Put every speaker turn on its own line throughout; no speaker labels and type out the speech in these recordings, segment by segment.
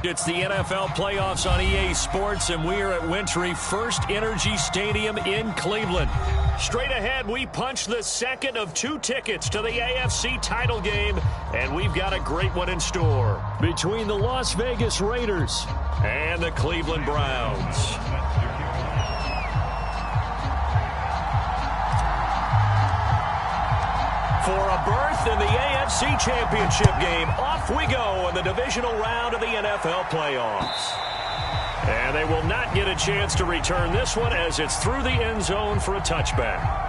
It's the NFL playoffs on EA Sports, and we are at Wintry First Energy Stadium in Cleveland. Straight ahead, we punch the second of 2 tickets to the AFC title game, and we've got a great one in store between the Las Vegas Raiders and the Cleveland Browns. For a berth in the AFC Championship game, off we go in the divisional round of the NFL playoffs. And they will not get a chance to return this one as it's through the end zone for a touchback.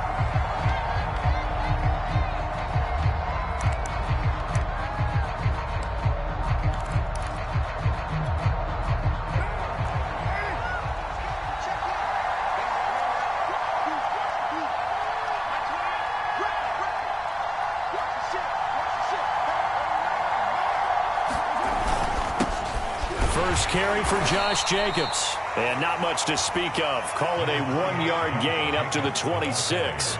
First carry for Josh Jacobs. And not much to speak of. Call it a 1-yard gain up to the 26.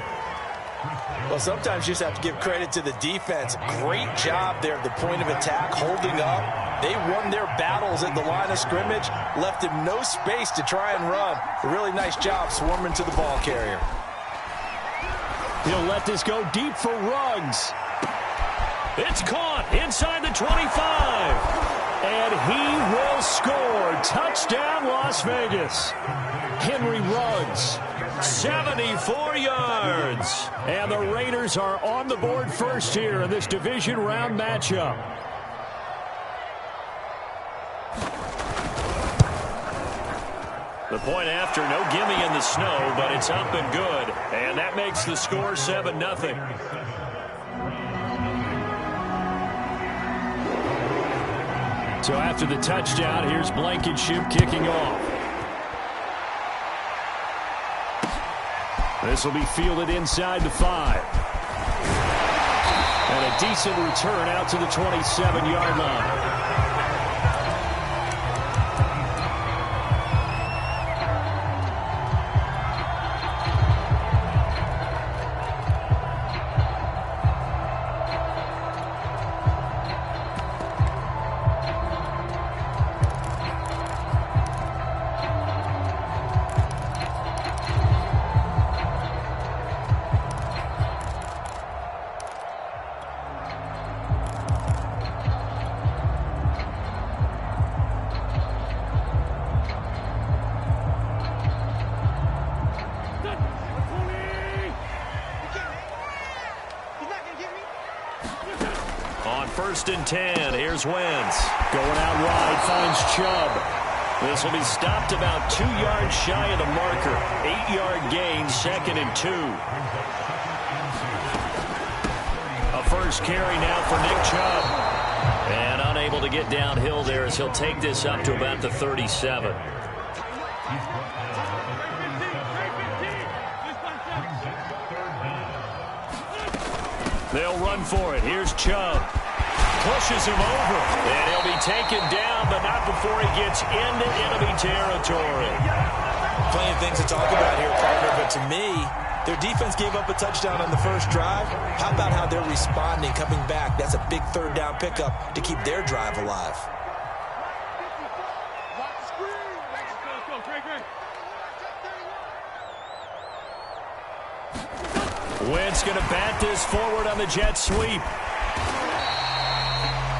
Well, sometimes you just have to give credit to the defense. Great job there at the point of attack, holding up. They won their battles at the line of scrimmage, left him no space to try and run. A really nice job swarming to the ball carrier.
He'll let this go deep for Ruggs. It's caught inside the 25. And he will score. Touchdown, Las Vegas. Henry Ruggs, 74 yards. And the Raiders are on the board first here in this division round matchup. The point after, no gimme in the snow, but it's up and good. And that makes the score 7-0. So after the touchdown, here's Blankenship kicking off. This will be fielded inside the 5. And a decent return out to the 27-yard line. First and 10. Here's Wentz. Going out wide, finds Chubb. This will be stopped about 2 yards shy of the marker. 8-yard gain, 2nd and 2. A first carry now for Nick Chubb. And unable to get downhill there as he'll take this up to about the 37. They'll run for it. Here's Chubb. Pushes him over. And he'll be taken down, but not before he gets into enemy territory.
Plenty of things to talk about here, partner, but to me, their defense gave up a touchdown on the first drive. How about how they're responding, coming back? That's a big third down pickup to keep their drive alive.
Wentz going to bat this forward on the jet sweep.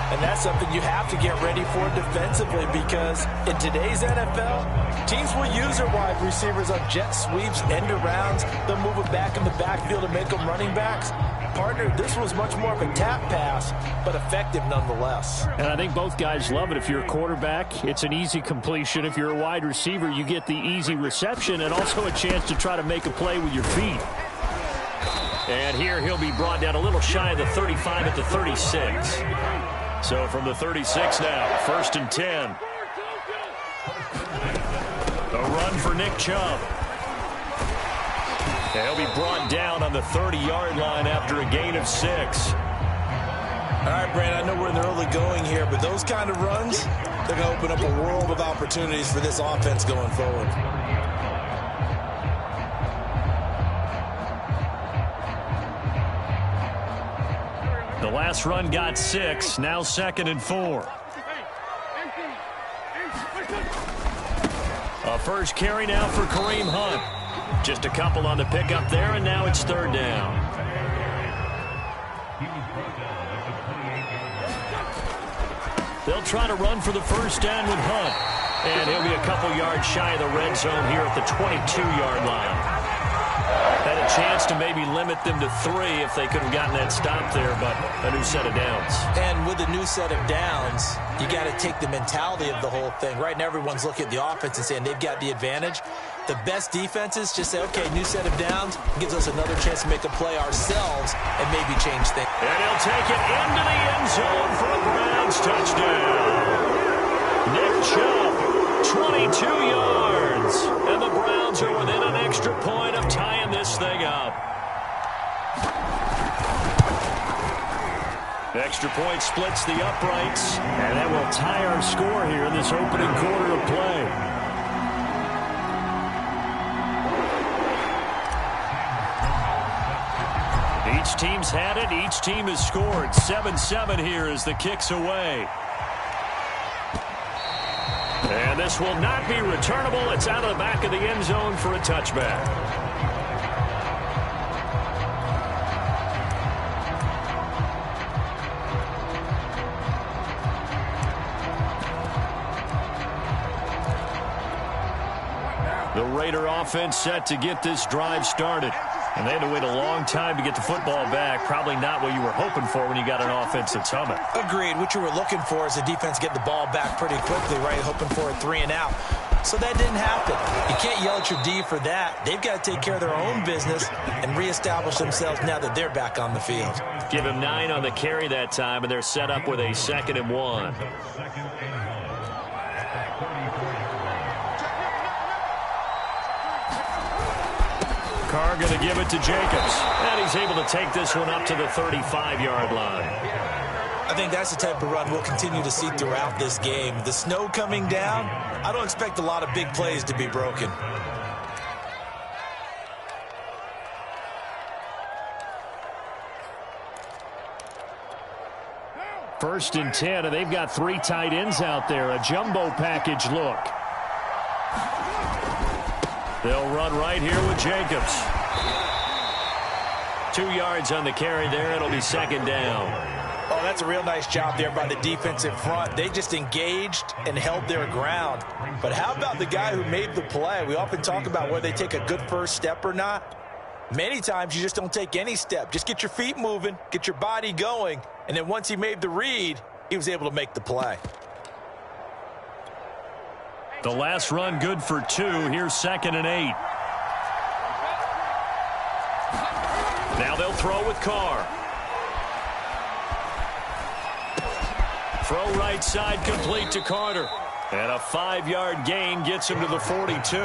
And that's something you have to get ready for defensively because in today's NFL, teams will use their wide receivers on jet sweeps, end arounds. They'll move it back in the backfield and make them running backs. Partner, this was much more of a tap pass, but effective nonetheless.
And I think both guys love it. If you're a quarterback, it's an easy completion. If you're a wide receiver, you get the easy reception and also a chance to try to make a play with your feet. And here he'll be brought down a little shy of the 35 at the 36. So from the 36 now, 1st and 10. A run for Nick Chubb. He'll be brought down on the 30-yard line after a gain of 6.
All right, Brandon, I know we're in the early going here, but those kind of runs, they're going to open up a world of opportunities for this offense going forward.
The last run got 6, now 2nd and 4. A first carry now for Kareem Hunt. Just a couple on the pickup there, and now it's 3rd down. They'll try to run for the first down with Hunt. And he'll be a couple yards shy of the red zone here at the 22-yard line. Had a chance to maybe limit them to 3 if they could have gotten that stop there, but a new set of downs.
And with a new set of downs, you got to take the mentality of the whole thing. Right now, everyone's looking at the offense and saying they've got the advantage. The best defenses just say, okay, new set of downs gives us another chance to make a play ourselves and maybe change things.
And he'll take it into the end zone for a Browns touchdown. Nick Chubb, 22 yards. And the Browns are within an extra point of tying this thing up. Extra point splits the uprights. And that will tie our score here in this opening quarter of play. Each team's had it. Each team has scored. 7-7 here as the kick's away. And this will not be returnable. It's out of the back of the end zone for a touchback. The Raider offense set to get this drive started. And they had to wait a long time to get the football back. Probably not what you were hoping for when you got an offense that's humming.
Agreed. What you were looking for is the defense getting the ball back pretty quickly, right? Hoping for a 3 and out. So that didn't happen. You can't yell at your D for that. They've got to take care of their own business and reestablish themselves now that they're back on the field.
Give him 9 on the carry that time, and they're set up with a 2nd and 1. Carr going to give it to Jacobs. And he's able to take this one up to the 35-yard line.
I think that's the type of run we'll continue to see throughout this game. The snow coming down, I don't expect a lot of big plays to be broken.
First and 10, and they've got 3 tight ends out there. A jumbo package look. They'll run right here with Jacobs. 2 yards on the carry there. It'll be 2nd down.
Oh, that's a real nice job there by the defensive front. They just engaged and held their ground. But how about the guy who made the play? We often talk about whether they take a good first step or not. Many times you just don't take any step. Just get your feet moving, get your body going, and then once he made the read, he was able to make the play.
The last run good for 2. Here's 2nd and 8. Now they'll throw with Carr. Throw right side complete to Carter. And a 5-yard gain gets him to the 42.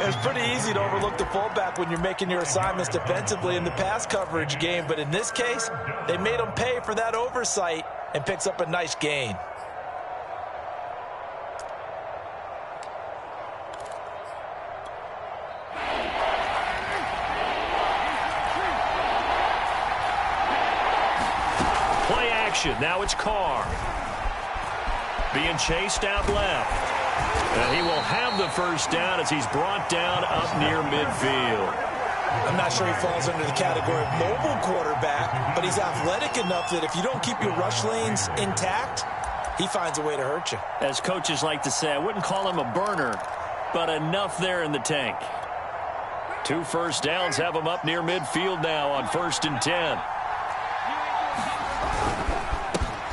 It's pretty easy to overlook the fullback when you're making your assignments defensively in the pass coverage game. But in this case, they made him pay for that oversight and picks up a nice gain.
Now it's Carr. Being chased out left. And he will have the first down as he's brought down up near midfield.
I'm not sure he falls under the category of mobile quarterback, but he's athletic enough that if you don't keep your rush lanes intact, he finds a way to hurt you.
As coaches like to say, I wouldn't call him a burner, but enough there in the tank. 2 first downs have him up near midfield now on 1st and 10.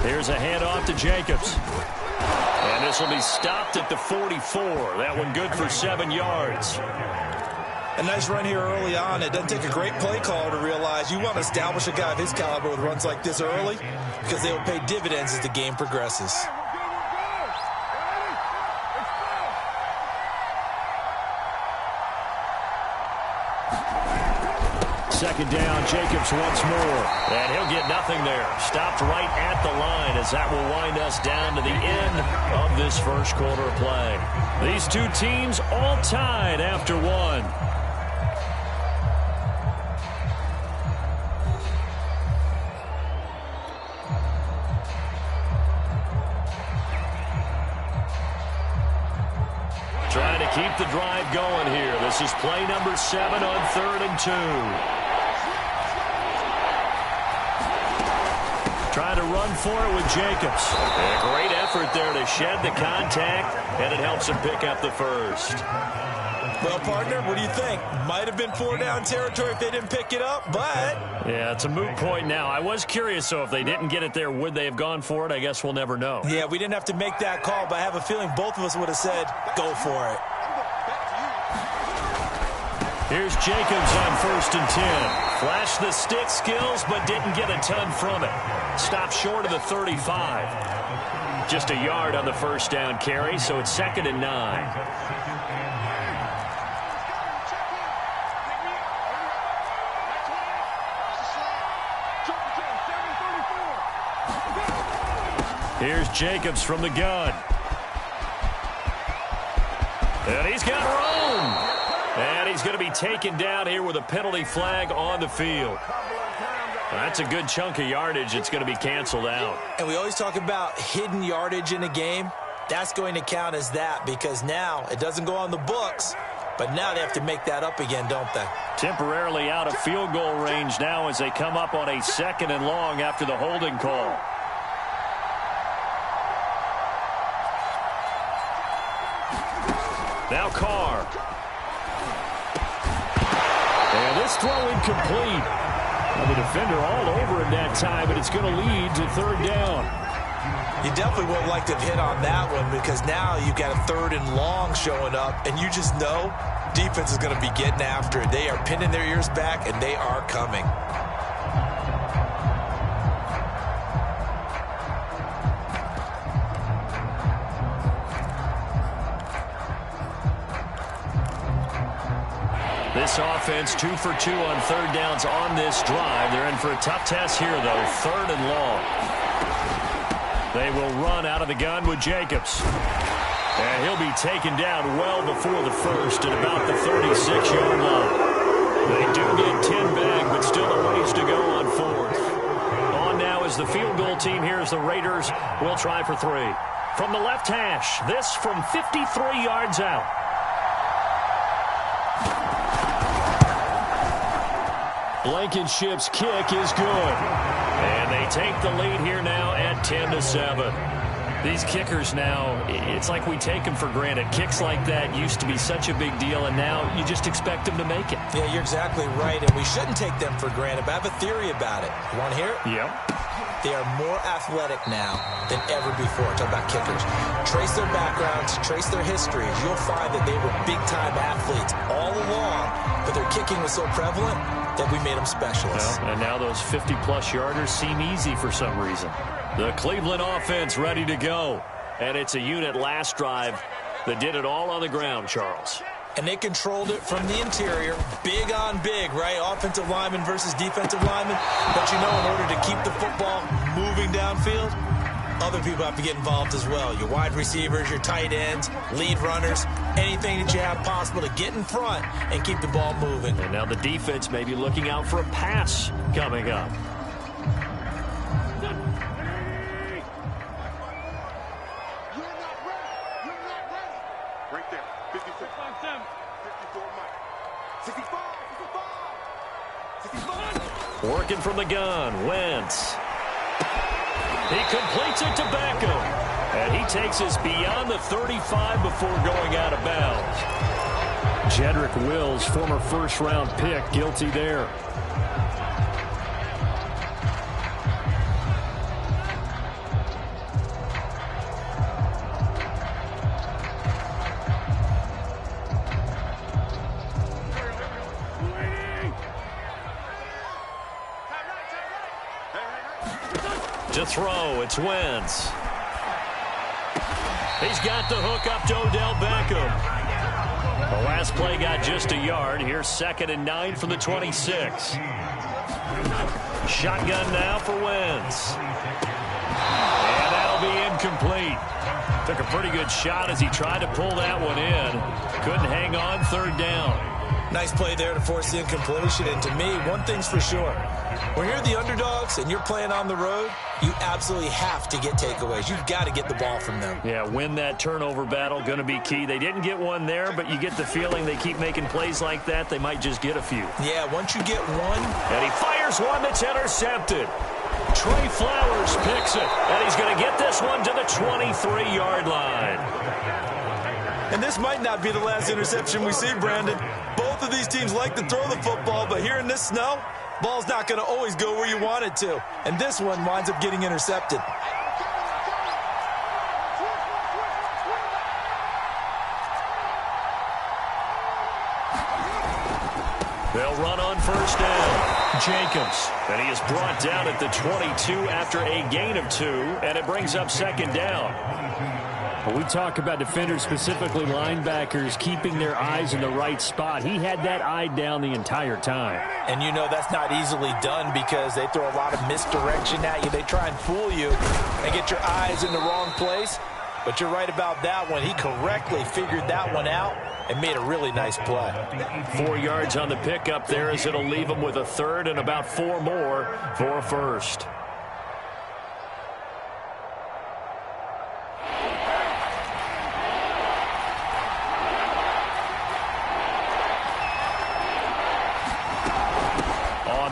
Here's a handoff to Jacobs. And this will be stopped at the 44. That one good for 7 yards.
A nice run here early on. It doesn't take a great play caller to realize you want to establish a guy of his caliber with runs like this early because they will pay dividends as the game progresses.
Second down, Jacobs once more. And he'll get nothing there. Stopped right at the line as that will wind us down to the end of this first quarter of play. These two teams all tied after 1. keep the drive going here. This is play number 7 on 3rd and 2. Trying to run for it with Jacobs. And a great effort there to shed the contact, and it helps him pick up the first.
Well, partner, what do you think? Might have been 4-down territory if they didn't pick it up, but...
Yeah, it's a moot point now. I was curious, so if they didn't get it there, would they have gone for it? I guess we'll never know.
Yeah, we didn't have to make that call, but I have a feeling both of us would have said, go for it.
Here's Jacobs on 1st and 10. Flashed the stick skills, but didn't get a ton from it. Stopped short of the 35. Just a yard on the first down carry, so it's 2nd and 9. Here's Jacobs from the gun. And he's got room. And he's going to be taken down here with a penalty flag on the field. That's a good chunk of yardage. It's going to be canceled out.
And we always talk about hidden yardage in a game. That's going to count as that because now it doesn't go on the books, but now they have to make that up again, don't they?
Temporarily out of field goal range now as they come up on a 2nd and long after the holding call. Now Carr. And this throw incomplete. Now the defender all over him that time, but it's going to lead to 3rd down.
You definitely won't like to hit on that one because now you've got a 3rd and long showing up, and you just know defense is going to be getting after it. They are pinning their ears back, and they are coming.
This offense 2 for 2 on 3rd downs on this drive. They're in for a tough test here, though. 3rd and long. They will run out of the gun with Jacobs. And he'll be taken down well before the first at about the 36-yard line. They do get 10 back, but still a ways to go on 4th. On now is the field goal team. Here's the Raiders. We'll try for 3. From the left hash, this from 53 yards out. Blankenship's kick is good. And they take the lead here now at 10-7. These kickers now, it's like we take them for granted. Kicks like that used to be such a big deal, and now you just expect them to make it.
Yeah, you're exactly right, and we shouldn't take them for granted, but I have a theory about it. You want to hear it?
Yep.
They are more athletic now than ever before. Talk about kickers. Trace their backgrounds, trace their histories. You'll find that they were big-time athletes all along, but their kicking was so prevalent that we made them specialists.
Well, and now those 50-plus yarders seem easy for some reason. The Cleveland offense ready to go. And it's a unit last drive that did it all on the ground, Charles.
And they controlled it from the interior, big on big, right? Offensive lineman versus defensive lineman. But you know, in order to keep the football moving downfield, other people have to get involved as well. Your wide receivers, your tight ends, lead runners, anything that you have possible to get in front and keep the ball moving.
And now the defense may be looking out for a pass coming up. Working from the gun, Wentz. He completes it to Beckham. And he takes us beyond the 35 before going out of bounds. Jedrick Wills, former first-round pick, guilty there. To throw, it's Wentz. He's got the hook up to Odell Beckham. The last play got just a yard. Here's 2nd and 9 from the 26. Shotgun now for Wentz. And that'll be incomplete. Took a pretty good shot as he tried to pull that one in. Couldn't hang on 3rd down.
Nice play there to force the incompletion. And to me, one thing's for sure. When you're the underdogs and you're playing on the road, you absolutely have to get takeaways. You've got to get the ball from them.
Yeah, win that turnover battle, going to be key. They didn't get one there, but you get the feeling they keep making plays like that, they might just get a few.
Yeah, once you get one.
And he fires one that's intercepted. Trey Flowers picks it, and he's going to get this one to the 23-yard line.
And this might not be the last interception we see, Brandon. Both of these teams like to throw the football, but here in this snow, ball's not going to always go where you want it to. And this one winds up getting intercepted.
They'll run on first down. Jacobs, and he is brought down at the 22 after a gain of 2, and it brings up second down.
When we talk about defenders, specifically linebackers, keeping their eyes in the right spot, he had that eye down the entire time.
And you know that's not easily done because they throw a lot of misdirection at you. They try and fool you and get your eyes in the wrong place. But you're right about that one. He correctly figured that one out and made a really nice play.
4 yards on the pickup there as it'll leave him with a third and about 4 more for a first.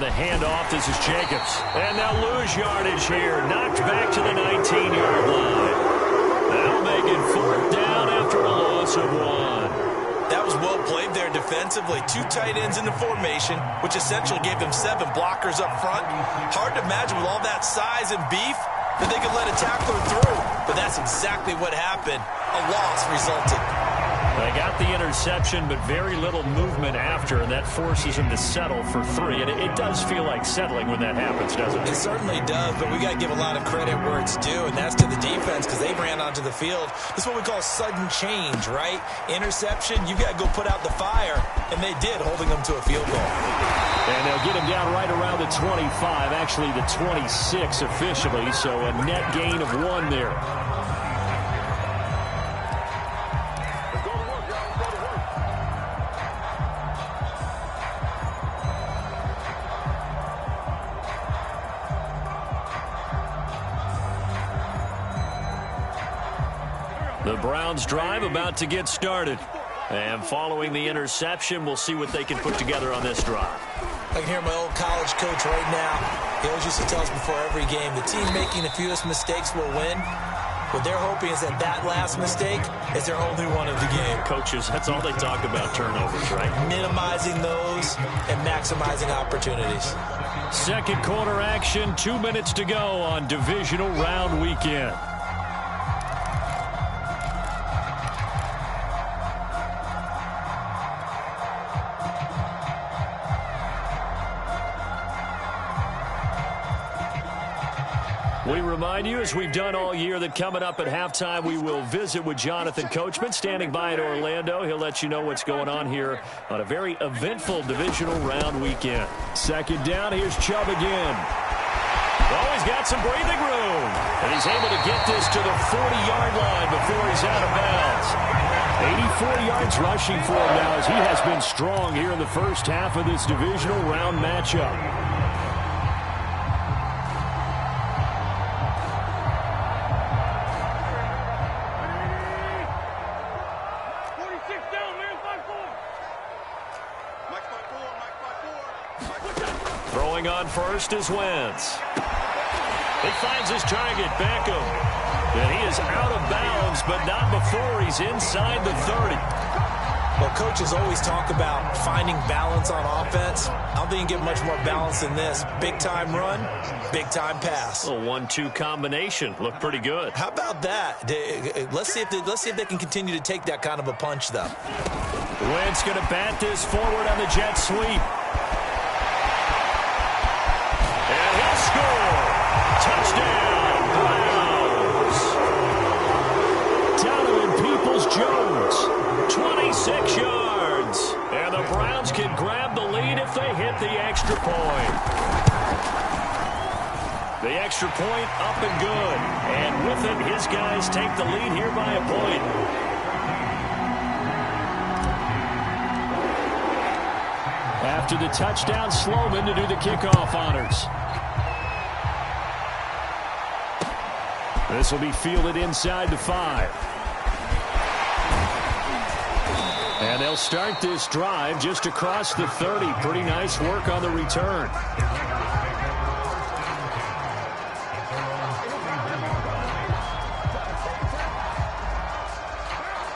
The handoff, this is Jacobs. And they'll lose yardage here. Knocked back to the 19-yard line. That'll make it 4th down after a loss of 1.
That was well played there defensively. 2 tight ends in the formation, which essentially gave them 7 blockers up front. Hard to imagine with all that size and beef that they could let a tackler through. But that's exactly what happened. A loss resulted.
They got the interception, but very little movement after, and that forces them to settle for 3. And it does feel like settling when that happens, doesn't it?
It certainly does, but we got to give a lot of credit where it's due, and that's to the defense because they ran onto the field. This is what we call sudden change, right? Interception, you've got to go put out the fire, and they did, holding them to a field goal.
And they'll get him down right around the 25, actually the 26 officially, so a net gain of 1 there. The Browns drive about to get started. And following the interception, we'll see what they can put together on this drive.
I can hear my old college coach right now. He always used to tell us before every game, the team making the fewest mistakes will win. What they're hoping is that that last mistake is their only one of the game.
Coaches, that's all they talk about, turnovers, right?
Minimizing those and maximizing opportunities.
Second quarter action, 2 minutes to go on divisional round weekend. We remind you, as we've done all year, that coming up at halftime, we will visit with Jonathan Coachman, standing by in Orlando. He'll let you know what's going on here on a very eventful divisional round weekend. Second down, here's Chubb again. Oh, he's got some breathing room. And he's able to get this to the 40-yard line before he's out of bounds. 84 yards rushing for him now as he has been strong here in the first half of this divisional round matchup. Throwing on first is Wentz. He finds his target, Beckham. And he is out of bounds, but not before he's inside the 30.
Well, coaches always talk about finding balance on offense. I don't think you can get much more balance than this. Big-time run, big-time pass.
A 1-2 combination. Looked pretty good.
How about that? Let's see if they can continue to take that kind of a punch, though.
Wentz going to bat this forward on the jet sweep. And he'll score. Touchdown, Browns. Donovan Peoples-Jones, 26 yards. And the Browns can grab the lead if they hit the extra point. The extra point up and good. And with it, his guys take the lead here by a point.
After the touchdown, Sloman to do the kickoff honors. This will be fielded inside the 5. And they'll start this drive just across the 30. Pretty nice work on the return.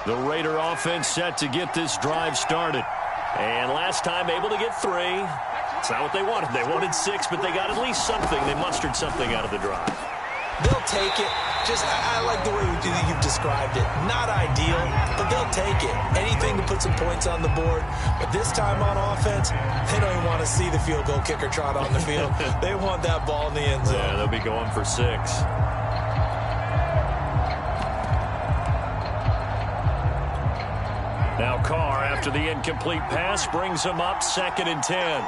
The Raider offense set to get this drive started. And last time able to get 3. It's not what they wanted. They wanted 6, but they got at least something. They mustered something out of the drive.
They'll take it. I like the way you've described it. Not ideal, but they'll take it. Anything to put some points on the board. But this time on offense, they don't even want to see the field goal kicker trot on the field. They want that ball in the end zone.
Yeah, they'll be going for 6. Now Carr, after the incomplete pass, brings him up 2nd and 10.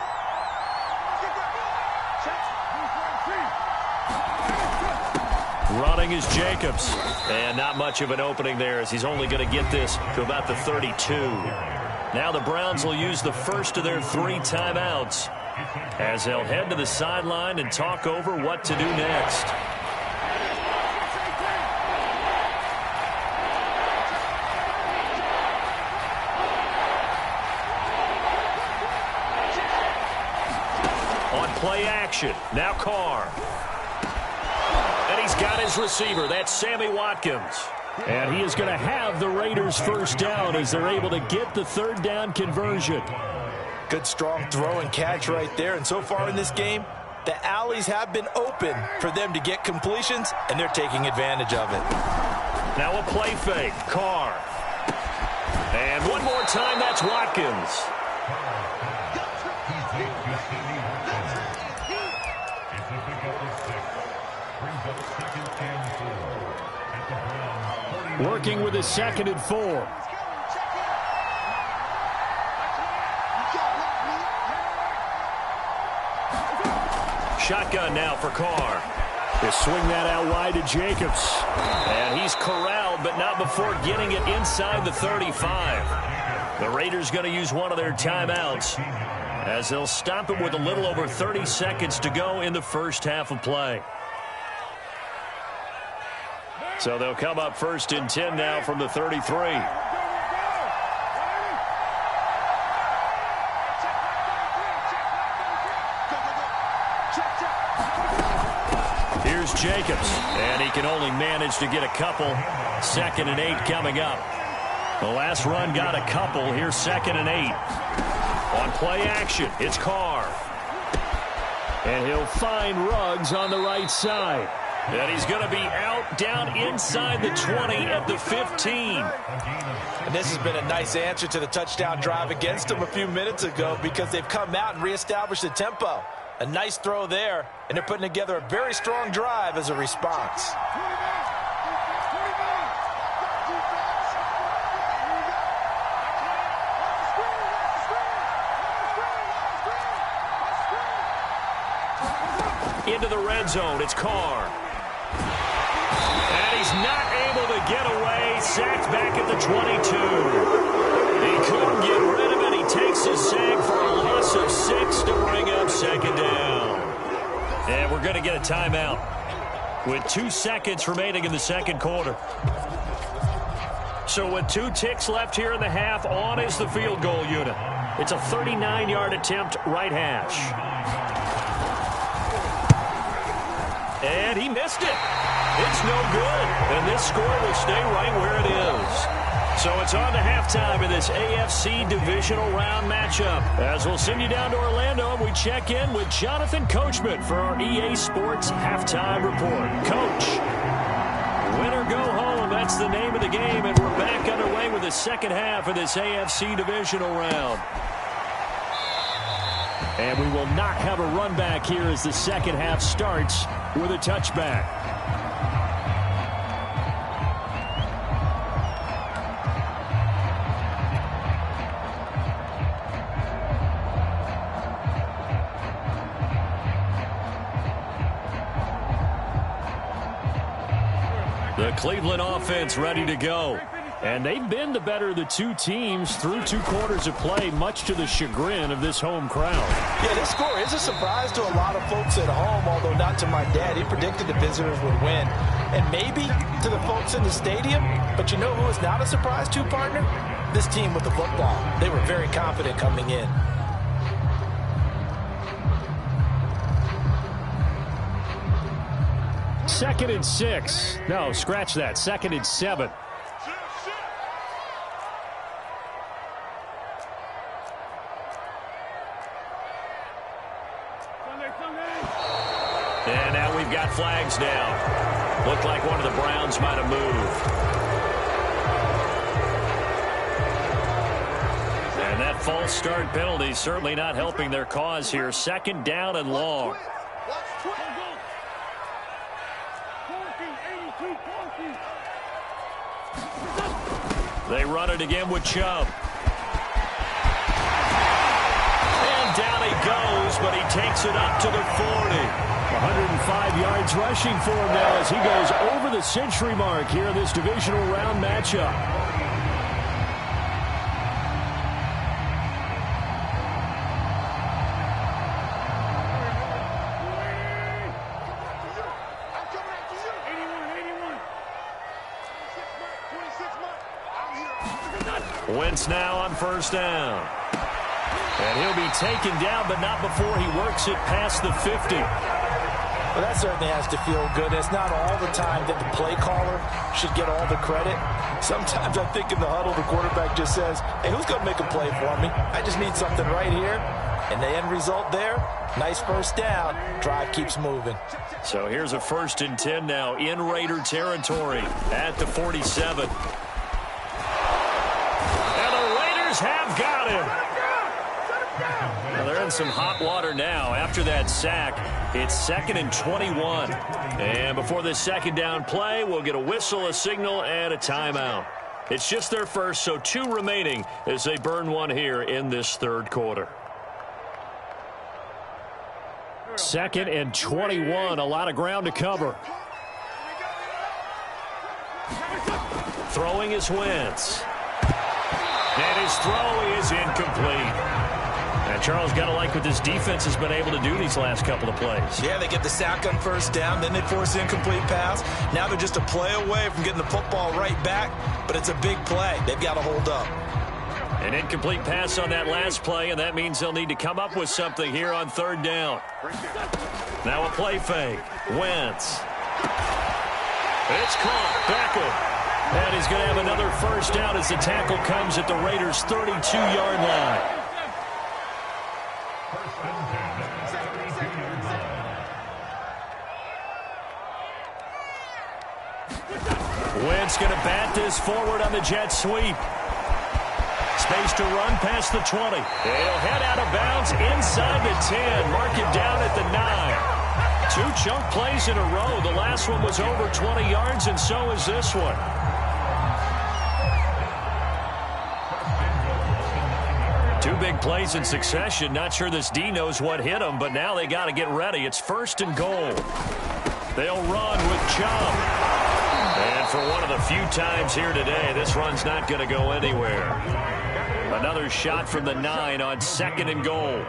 Running is Jacobs. And not much of an opening there as he's only going to get this to about the 32. Now the Browns will use the first of their 3 timeouts as they'll head to the sideline and talk over what to do next. On play action, now Carr. And he's got his receiver. That's Sammy Watkins. And he is going to have the Raiders first down as they're able to get the 3rd down conversion.
Good strong throw and catch right there. And so far in this game, the alleys have been open for them to get completions, and they're taking advantage of it.
Now a play fake. Carr. And one more time, that's Watkins. Working with a 2nd and 4. Shotgun now for Carr. They swing that out wide to Jacobs. And he's corralled, but not before getting it inside the 35. The Raiders going to use one of their timeouts as they'll stop him with a little over 30 seconds to go in the first half of play. So they'll come up 1st and 10 now from the 33. Here's Jacobs, and he can only manage to get a couple. 2nd and 8 coming up. The last run got a couple. Here's 2nd and 8. On play action, it's Carr. And he'll find Ruggs on the right side. And he's going to be out down inside the 20 at the 15.
And this has been a nice answer to the touchdown drive against them a few minutes ago because they've come out and reestablished the tempo. A nice throw there, and they're putting together a very strong drive as a response.
Into the red zone, it's Carr. And he's not able to get away. Sacked back at the 22. He couldn't get rid of it. He takes his sack for a loss of 6 to bring up 2nd down. And we're going to get a timeout with 2 seconds remaining in the 2nd quarter. So with 2 ticks left here in the half, on is the field goal unit. It's a 39-yard attempt, right hash. And he missed it. It's no good. And this score will stay right where it is. So it's on to halftime in this AFC divisional round matchup. As we'll send you down to Orlando, and we check in with Jonathan Coachman for our EA Sports Halftime Report. Coach, win or go home, that's the name of the game, and we're back underway with the second half of this AFC divisional round. And we will not have a run back here as the second half starts with a touchback. The Cleveland offense ready to go.
And they've been the better of the two teams through 2 quarters of play, much to the chagrin of this home crowd.
Yeah, this score is a surprise to a lot of folks at home, although not to my dad. He predicted the visitors would win. And maybe to the folks in the stadium, but you know who is not a surprise to, partner? This team with the football. They were very confident coming in.
Second and 6. No, scratch that. 2nd and 7.
And now we've got flags down. Looked like one of the Browns might have moved. And that false start penalty certainly not helping their cause here. 2nd down and long. They run it again with Chubb. And down he goes, but he takes it up to the 40.
105 yards rushing for him now as he goes over the century mark here in this divisional round matchup.
Wentz now on 1st down. And he'll be taken down, but not before he works it past the 50.
Well, that certainly has to feel good. It's not all the time that the play caller should get all the credit. Sometimes I think in the huddle, the quarterback just says, hey, who's going to make a play for me? I just need something right here. And the end result there, nice 1st down. Drive keeps moving.
So here's a 1st and 10 now in Raider territory at the 47. Have got him. Well, they're in some hot water now. After that sack, it's 2nd and 21. And before this 2nd down play, we'll get a whistle, a signal, and a timeout. It's just their first, so 2 remaining as they burn one here in this 3rd quarter.
2nd and 21. A lot of ground to cover.
Throwing is Wentz. And his throw is incomplete. And Charles, got to like what this defense has been able to do these last couple of plays.
Yeah, they get the sack on 1st down, then they force an incomplete pass. Now they're just a play away from getting the football right back, but it's a big play. They've got to hold up.
An incomplete pass on that last play, and that means they'll need to come up with something here on 3rd down. Now a play fake. Wentz. It's caught. Beckham. And he's going to have another 1st down as the tackle comes at the Raiders' 32-yard line. Wentz going to bat this forward on the jet sweep. Space to run past the 20. He'll head out of bounds inside the 10. Mark him down at the 9. 2 chunk plays in a row. The last one was over 20 yards, and so is this one. Two big plays in succession. Not sure this D knows what hit him, but now they got to get ready. It's 1st and goal. They'll run with Chubb. And for one of the few times here today, this run's not going to go anywhere. Another shot from the 9 on 2nd and goal.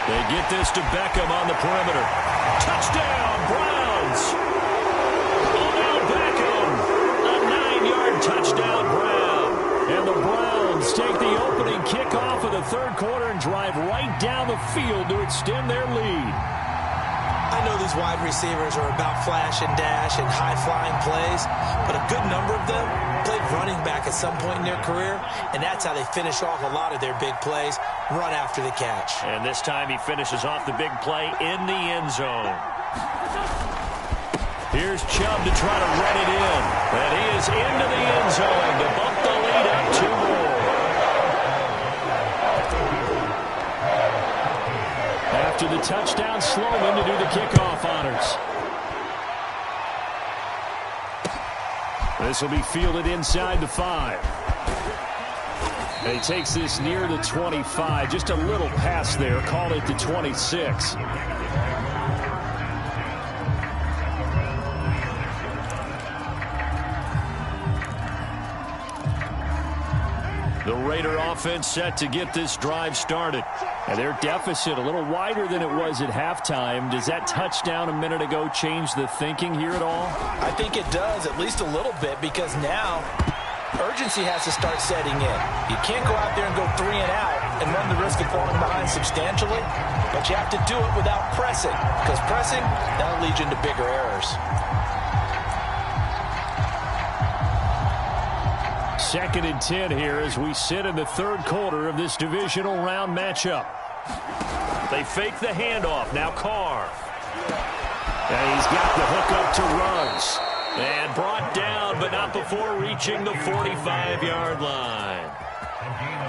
They get this to Beckham on the perimeter. Touchdown, Browns! Touchdown, Brown.
And the Browns take the opening kickoff of the 3rd quarter and drive right down the field to extend their lead.
I know these wide receivers are about flash and dash and high-flying plays, but a good number of them played running back at some point in their career, and that's how they finish off a lot of their big plays, run after the catch.
And this time he finishes off the big play in the end zone. Here's Chubb to try to run it in. And he is into the end zone to bump the lead up 2 more.
After the touchdown, Sloman to do the kickoff honors. This will be fielded inside the 5. And he takes this near the 25. Just a little pass there. Called it the 26. Raider offense set to get this drive started. And their deficit a little wider than it was at halftime. Does that touchdown a minute ago change the thinking here at all?
I think it does, at least a little bit, because now urgency has to start setting in. You can't go out there and go 3 and out and run the risk of falling behind substantially, but you have to do it without pressing, because pressing, that'll lead you into bigger errors.
Second and 10 here as we sit in the third quarter of this divisional round matchup. They fake the handoff. Now Carr. And he's got the hook up to Ruggs. And brought down, but not before reaching the 45-yard line.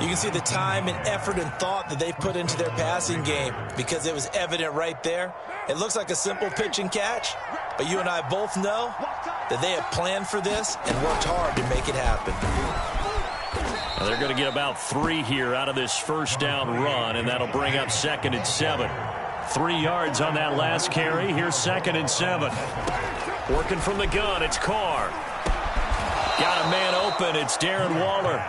You can see the time and effort and thought that they put into their passing game because it was evident right there. It looks like a simple pitch and catch, but you and I both know that they have planned for this and worked hard to make it happen.
Now they're going to get about 3 here out of this first down run, and that'll bring up 2nd and 7. 3 yards on that last carry. Here's 2nd and 7. Working from the gun, it's Carr. Got a man open, it's Darren Waller.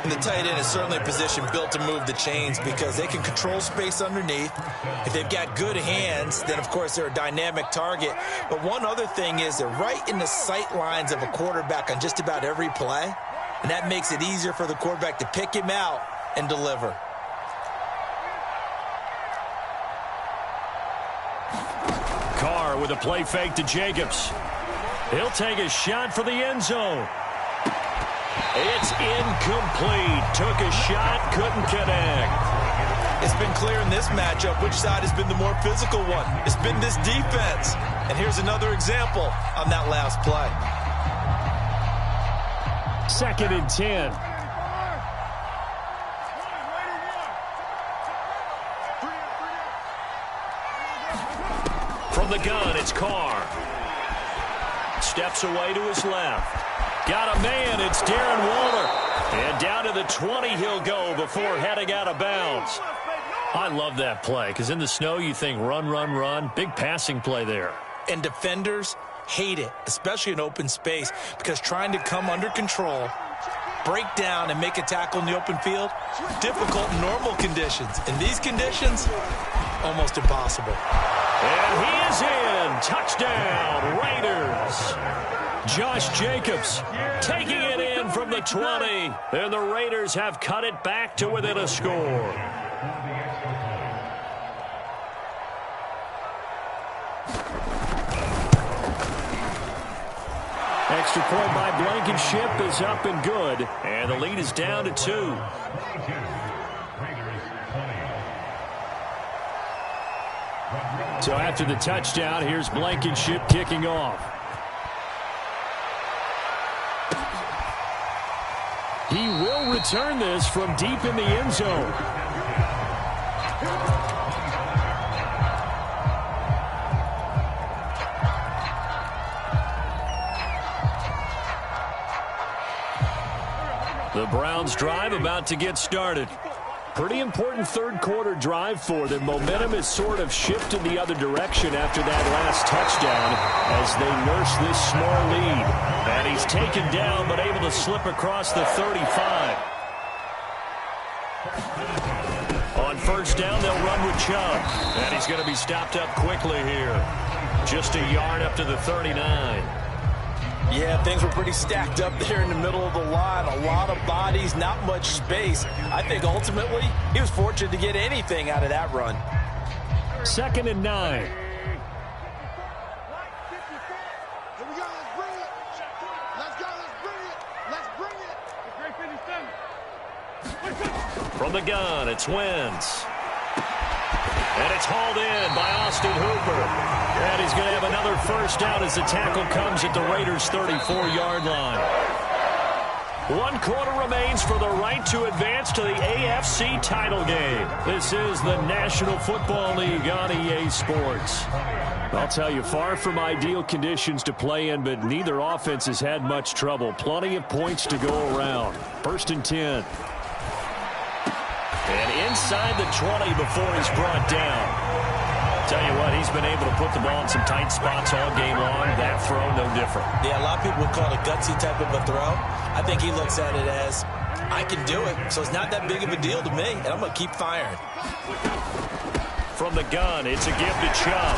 And the tight end is certainly a position built to move the chains because they can control space underneath. If they've got good hands, then of course they're a dynamic target. But one other thing is they're right in the sight lines of a quarterback on just about every play. And that makes it easier for the quarterback to pick him out and deliver.
Carr with a play fake to Jacobs. He'll take a shot for the end zone. It's incomplete. Took a shot, couldn't connect.
It's been clear in this matchup which side has been the more physical one. It's been this defense. And here's another example on that last play.
2nd and 10. From the gun, it's Carr. Steps away to his left. Got a man, it's Darren Waller. And down to the 20 he'll go before heading out of bounds. I love that play, because in the snow you think run, run, run. Big passing play there.
And defenders hate it, especially in open space, because trying to come under control, break down, and make a tackle in the open field, difficult in normal conditions. In these conditions, almost impossible.
And he is in. Touchdown, Raiders. Josh Jacobs taking it in from the 20. And the Raiders have cut it back to within a score. Extra point by Blankenship is up and good. And the lead is down to 2. So after the touchdown, here's Blankenship kicking off. He will return this from deep in the end zone. The Browns drive about to get started. Pretty important third quarter drive for them. Momentum has sort of shifted the other direction after that last touchdown as they nurse this small lead. And he's taken down but able to slip across the 35. On first down, they'll run with Chubb. And he's going to be stopped up quickly here. Just a yard up to the 39.
Yeah, things were pretty stacked up there in the middle of the line. A lot of bodies, not much space. I think ultimately he was fortunate to get anything out of that run.
2nd and 9. From the gun, it's Wentz. And it's hauled in by Austin Hooper. And he's going to have another first down as the tackle comes at the Raiders' 34-yard line. 1 quarter remains for the right to advance to the AFC title game. This is the National Football League on EA Sports. I'll tell you, far from ideal conditions to play in, but neither offense has had much trouble. Plenty of points to go around. 1st and 10. And inside the 20 before he's brought down. Tell you what, he's been able to put the ball in some tight spots all game long. That throw, no different.
Yeah, a lot of people would call it a gutsy type of a throw. I think he looks at it as, I can do it, so it's not that big of a deal to me, and I'm going to keep firing.
From the gun, it's a give to Chubb.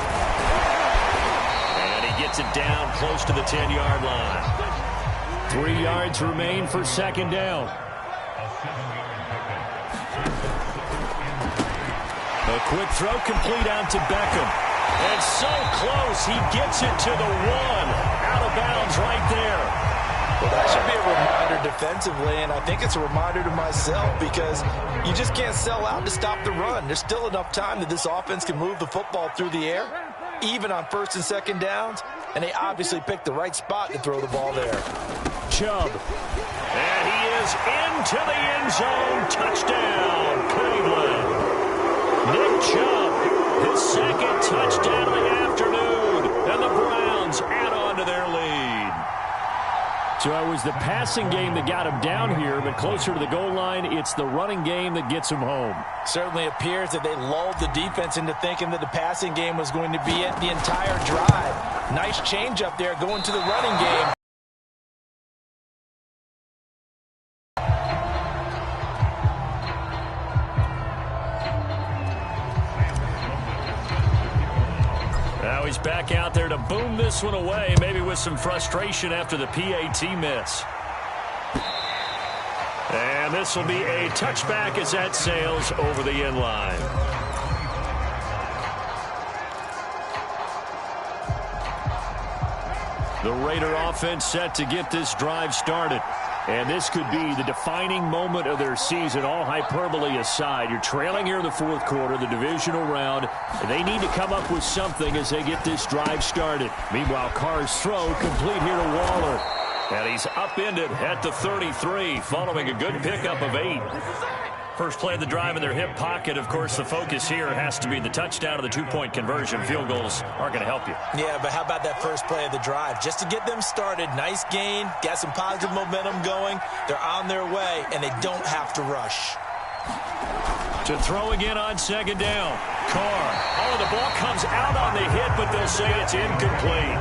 And he gets it down close to the 10-yard line. 3 yards remain for second down. A quick throw complete out to Beckham. And so close, he gets it to the 1. Out of bounds right there.
Well, that should be a reminder defensively, and I think it's a reminder to myself because you just can't sell out to stop the run. There's still enough time that this offense can move the football through the air, even on first and second downs, and they obviously picked the right spot to throw the ball there.
Chubb. And he is into the end zone. Touchdown, Cleveland. Nick Chubb, his second touchdown of the afternoon, and the Browns add on to their lead. So it was the passing game that got him down here, but closer to the goal line, it's the running game that gets him home.
Certainly appears that they lulled the defense into thinking that the passing game was going to be it the entire drive. Nice change up there going to the running game.
Now he's back out there to boom this one away, maybe with some frustration after the PAT miss. And this will be a touchback as that sails over the end line. The Raider offense set to get this drive started. And this could be the defining moment of their season, all hyperbole aside. You're trailing here in the fourth quarter, the divisional round, and they need to come up with something as they get this drive started. Meanwhile, Carr's throw complete here to Waller. And he's upended at the 33, following a good pickup of 8. First play of the drive in their hip pocket. Of course, the focus here has to be the touchdown of the two-point conversion. Field goals aren't going to help you.
Yeah, but how about that first play of the drive? Just to get them started, nice gain, got some positive momentum going. They're on their way, and they don't have to rush.
To throw again on second down. Carr. Oh, the ball comes out on the hit, but they'll say it's incomplete.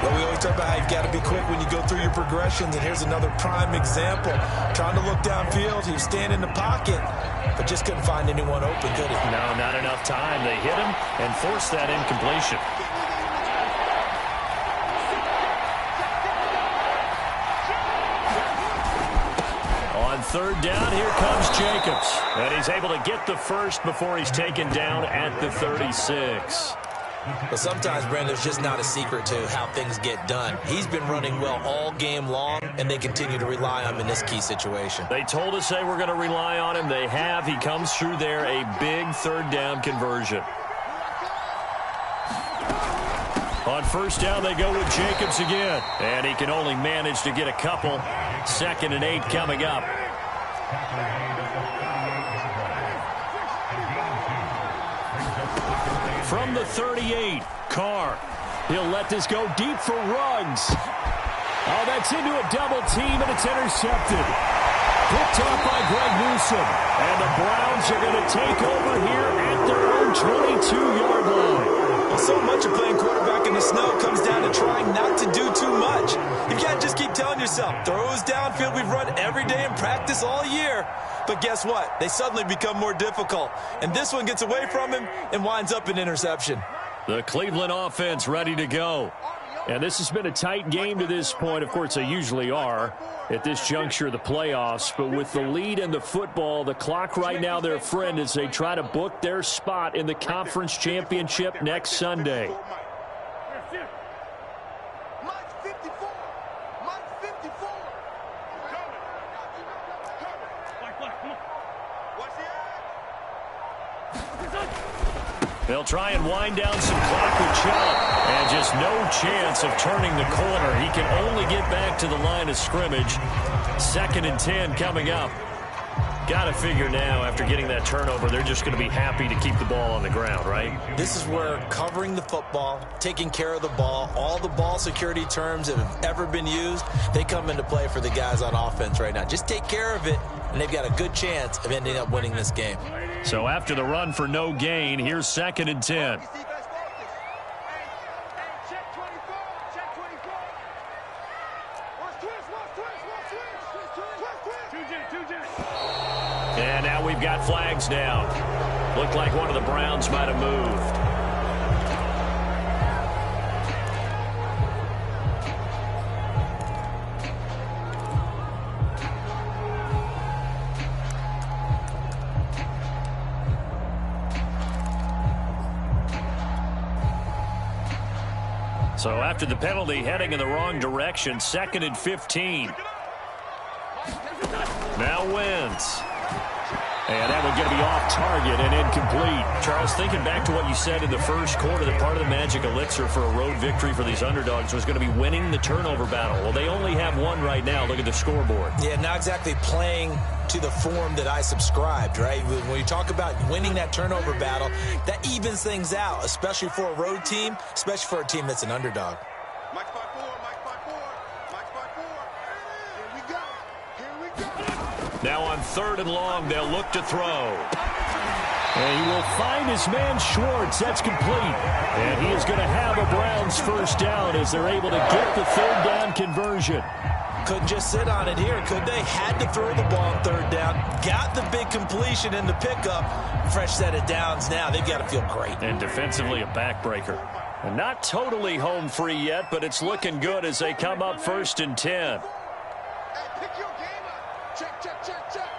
Well, we always talk about how you've got to be quick when you go through your progressions, and here's another prime example. Trying to look downfield, he was standing in the pocket, but just couldn't find anyone open, could he?
No, not enough time. They hit him and forced that incompletion. On third down, here comes Jacobs. And he's able to get the first before he's taken down at the 36.
But sometimes, Brandon, there's just not a secret to how things get done. He's been running well all game long, and they continue to rely on him in this key situation.
They told us they were going to rely on him. They have. He comes through there, a big third down conversion. On first down, they go with Jacobs again. And he can only manage to get a couple. 2nd and 8 coming up. From the 38, Carr. He'll let this go deep for Ruggs. Oh, that's into a double team, and it's intercepted. Picked off by Greg Newsome. And the Browns are going to take over here at their own 22-yard line.
Well, so much of playing quarterback in the snow comes down to trying not to do too much. You can't just keep telling yourself, throws downfield we've run every day in practice all year. But guess what? They suddenly become more difficult. And this one gets away from him and winds up an interception.
The Cleveland offense ready to go. And this has been a tight game to this point. Of course, they usually are at this juncture of the playoffs. But with the lead in the football, the clock right now their friend as they try to book their spot in the conference championship next Sunday. They'll try and wind down some clock with Chubb. And just no chance of turning the corner. He can only get back to the line of scrimmage. 2nd and 10 coming up. Got to figure now, after getting that turnover, they're just going to be happy to keep the ball on the ground, right?
This is where covering the football, taking care of the ball, all the ball security terms that have ever been used, they come into play for the guys on offense right now. Just take care of it, and they've got a good chance of ending up winning this game.
So after the run for no gain, here's 2nd and 10. And now we've got flags down. Looked like one of the Browns might have moved. So after the penalty, heading in the wrong direction, 2nd and 15. Now Wentz. And that one's going to be off target and incomplete. Charles, thinking back to what you said in the first quarter, that part of the magic elixir for a road victory for these underdogs was going to be winning the turnover battle. Well, they only have one right now. Look at the scoreboard.
Yeah, not exactly playing to the form that I subscribed, right? When you talk about winning that turnover battle, that evens things out, especially for a road team, especially for a team that's an underdog.
Mike 5-4, Mike 5-4, Mike 5-4. Here we go. Here we go.
Now on 3rd and long, they'll look to throw. And he will find his man Schwartz. That's complete. And he is going to have a Browns first down as they're able to get the 3rd down conversion.
Couldn't just sit on it here, could they? Had to throw the ball on 3rd down. Got the big completion in the pickup. Fresh set of downs now. They've got to feel great.
And defensively a backbreaker. And not totally home free yet, but it's looking good as they come up 1st and 10.
Hey, pick your game up. Check, check, check, check.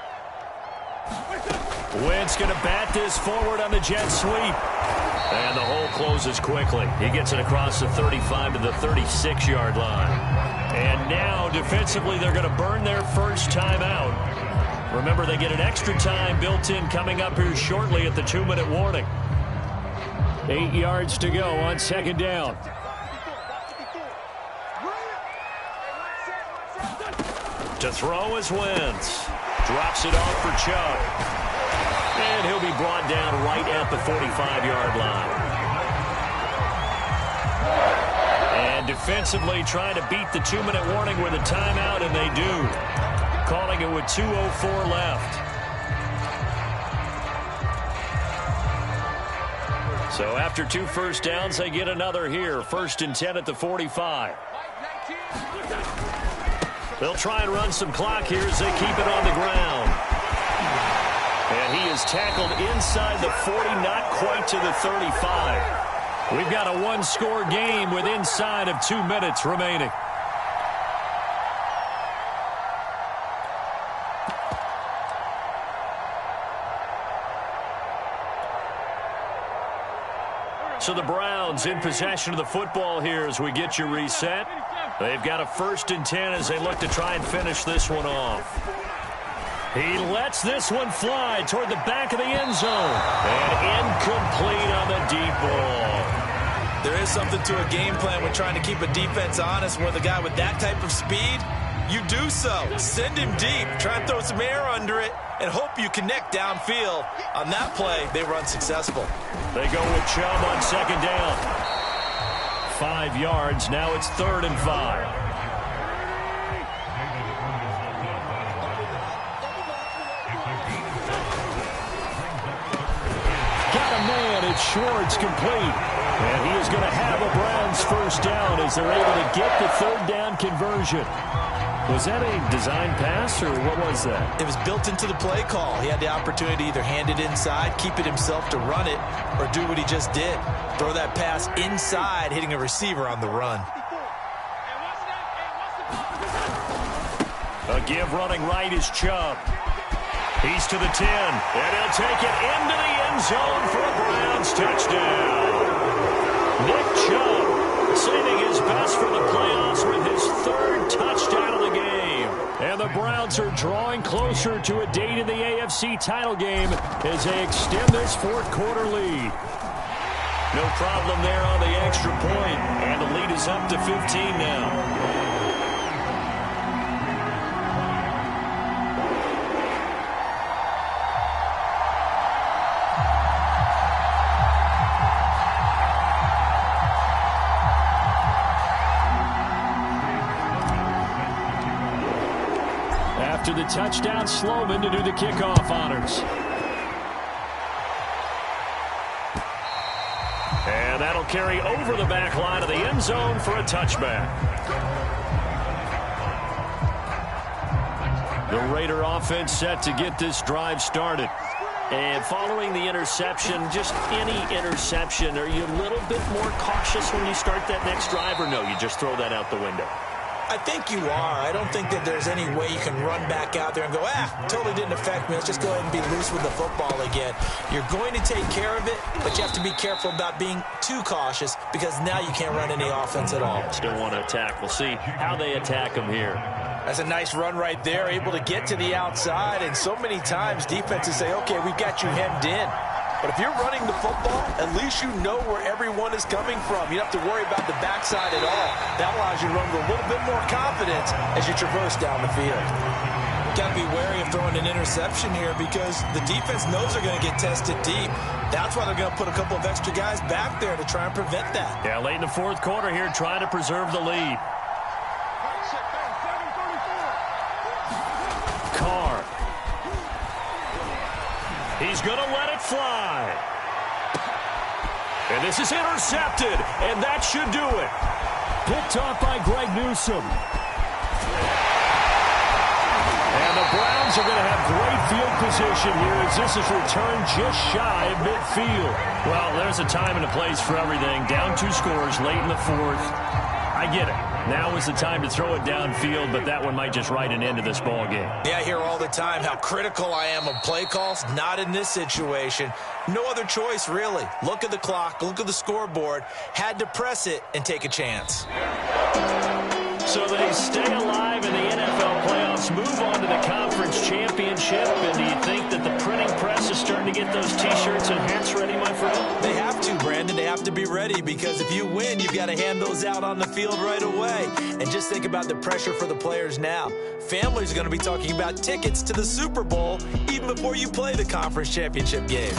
Wentz going to bat this forward on the jet sweep. And the hole closes quickly. He gets it across the 35 to the 36-yard line. And now, defensively, they're going to burn their first time out. Remember, they get an extra time built in coming up here shortly at the 2-minute warning. 8 yards to go on 2nd down. To throw is Wentz. Drops it off for Chubb. And he'll be brought down right at the 45-yard line. And defensively trying to beat the 2-minute warning with a timeout, and they do. Calling it with 2:04 left. So after 2 first downs, they get another here. 1st and 10 at the 45. They'll try and run some clock here as they keep it on the ground. And he is tackled inside the 40, not quite to the 35. We've got a one-score game with inside of 2 minutes remaining. So the Browns in possession of the football here as we get you reset. They've got a 1st and 10 as they look to try and finish this one off. He lets this one fly toward the back of the end zone. And incomplete on the deep ball.
There is something to a game plan when trying to keep a defense honest with a guy with that type of speed. You do so. Send him deep. Try and throw some air under it and hope you connect downfield. On that play, they were unsuccessful.
They go with Chubb on 2nd down. 5 yards. Now it's 3rd and 5. Schwartz complete. And he is going to have a Browns first down as they're able to get the 3rd down conversion. Was that a design pass, or what was that?
It was built into the play call. He had the opportunity to either hand it inside, keep it himself to run it, or do what he just did. Throw that pass inside, hitting a receiver on the run.
A give running right is Chubb. He's to the 10, and he'll take it into the end zone for a Browns touchdown. Nick Chubb saving his best for the playoffs with his 3rd touchdown of the game. And the Browns are drawing closer to a date in the AFC title game as they extend this 4th quarter lead. No problem there on the extra point, and the lead is up to 15 now. To the touchdown, Sloman to do the kickoff honors. And that'll carry over the back line of the end zone for a touchback. The Raider offense set to get this drive started.
And following the interception, just any interception, are you a little bit more cautious when you start that next drive, or no, you just throw that out the window?
I think you are. I don't think that there's any way you can run back out there and go, totally didn't affect me. Let's just go ahead and be loose with the football again. You're going to take care of it, but you have to be careful about being too cautious because now you can't run any offense at all.
Still want to attack. We'll see how they attack them here.
That's a nice run right there, able to get to the outside. And so many times defenses say, okay, we've got you hemmed in. But if you're running the football, at least you know where everyone is coming from. You don't have to worry about the backside at all. That allows you to run with a little bit more confidence as you traverse down the field. Got to be wary of throwing an interception here because the defense knows they're going to get tested deep. That's why they're going to put a couple of extra guys back there to try and prevent that.
Yeah, late in the fourth quarter here, trying to preserve the lead. Carr. He's going to let it fly. And this is intercepted, and that should do it.
Picked off by Greg Newsome. And the Browns are going to have great field position here as this is returned just shy of midfield.
Well, there's a time and a place for everything. Down 2 scores late in the fourth. I get it. Now is the time to throw it downfield, but that one might just write an end to this ball game.
Yeah, I hear all the time how critical I am of play calls. Not in this situation. No other choice, really. Look at the clock, look at the scoreboard. Had to press it and take a chance.
So they stay alive in the NFL playoffs, move on to the conference championship, and do you think that the printing press is starting to get those T-shirts and hats ready, my friend?
They have to, Brandon. They have to be ready because if you win, you've got to hand those out on the field right away. And just think about the pressure for the players now. Families are going to be talking about tickets to the Super Bowl even before you play the conference championship game.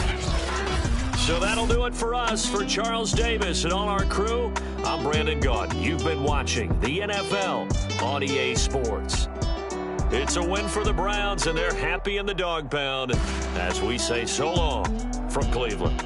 So that'll do it for us. For Charles Davis and all our crew, I'm Brandon Gaudin. You've been watching the NFL on EA Sports. It's a win for the Browns, and they're happy in the dog pound as we say so long from Cleveland.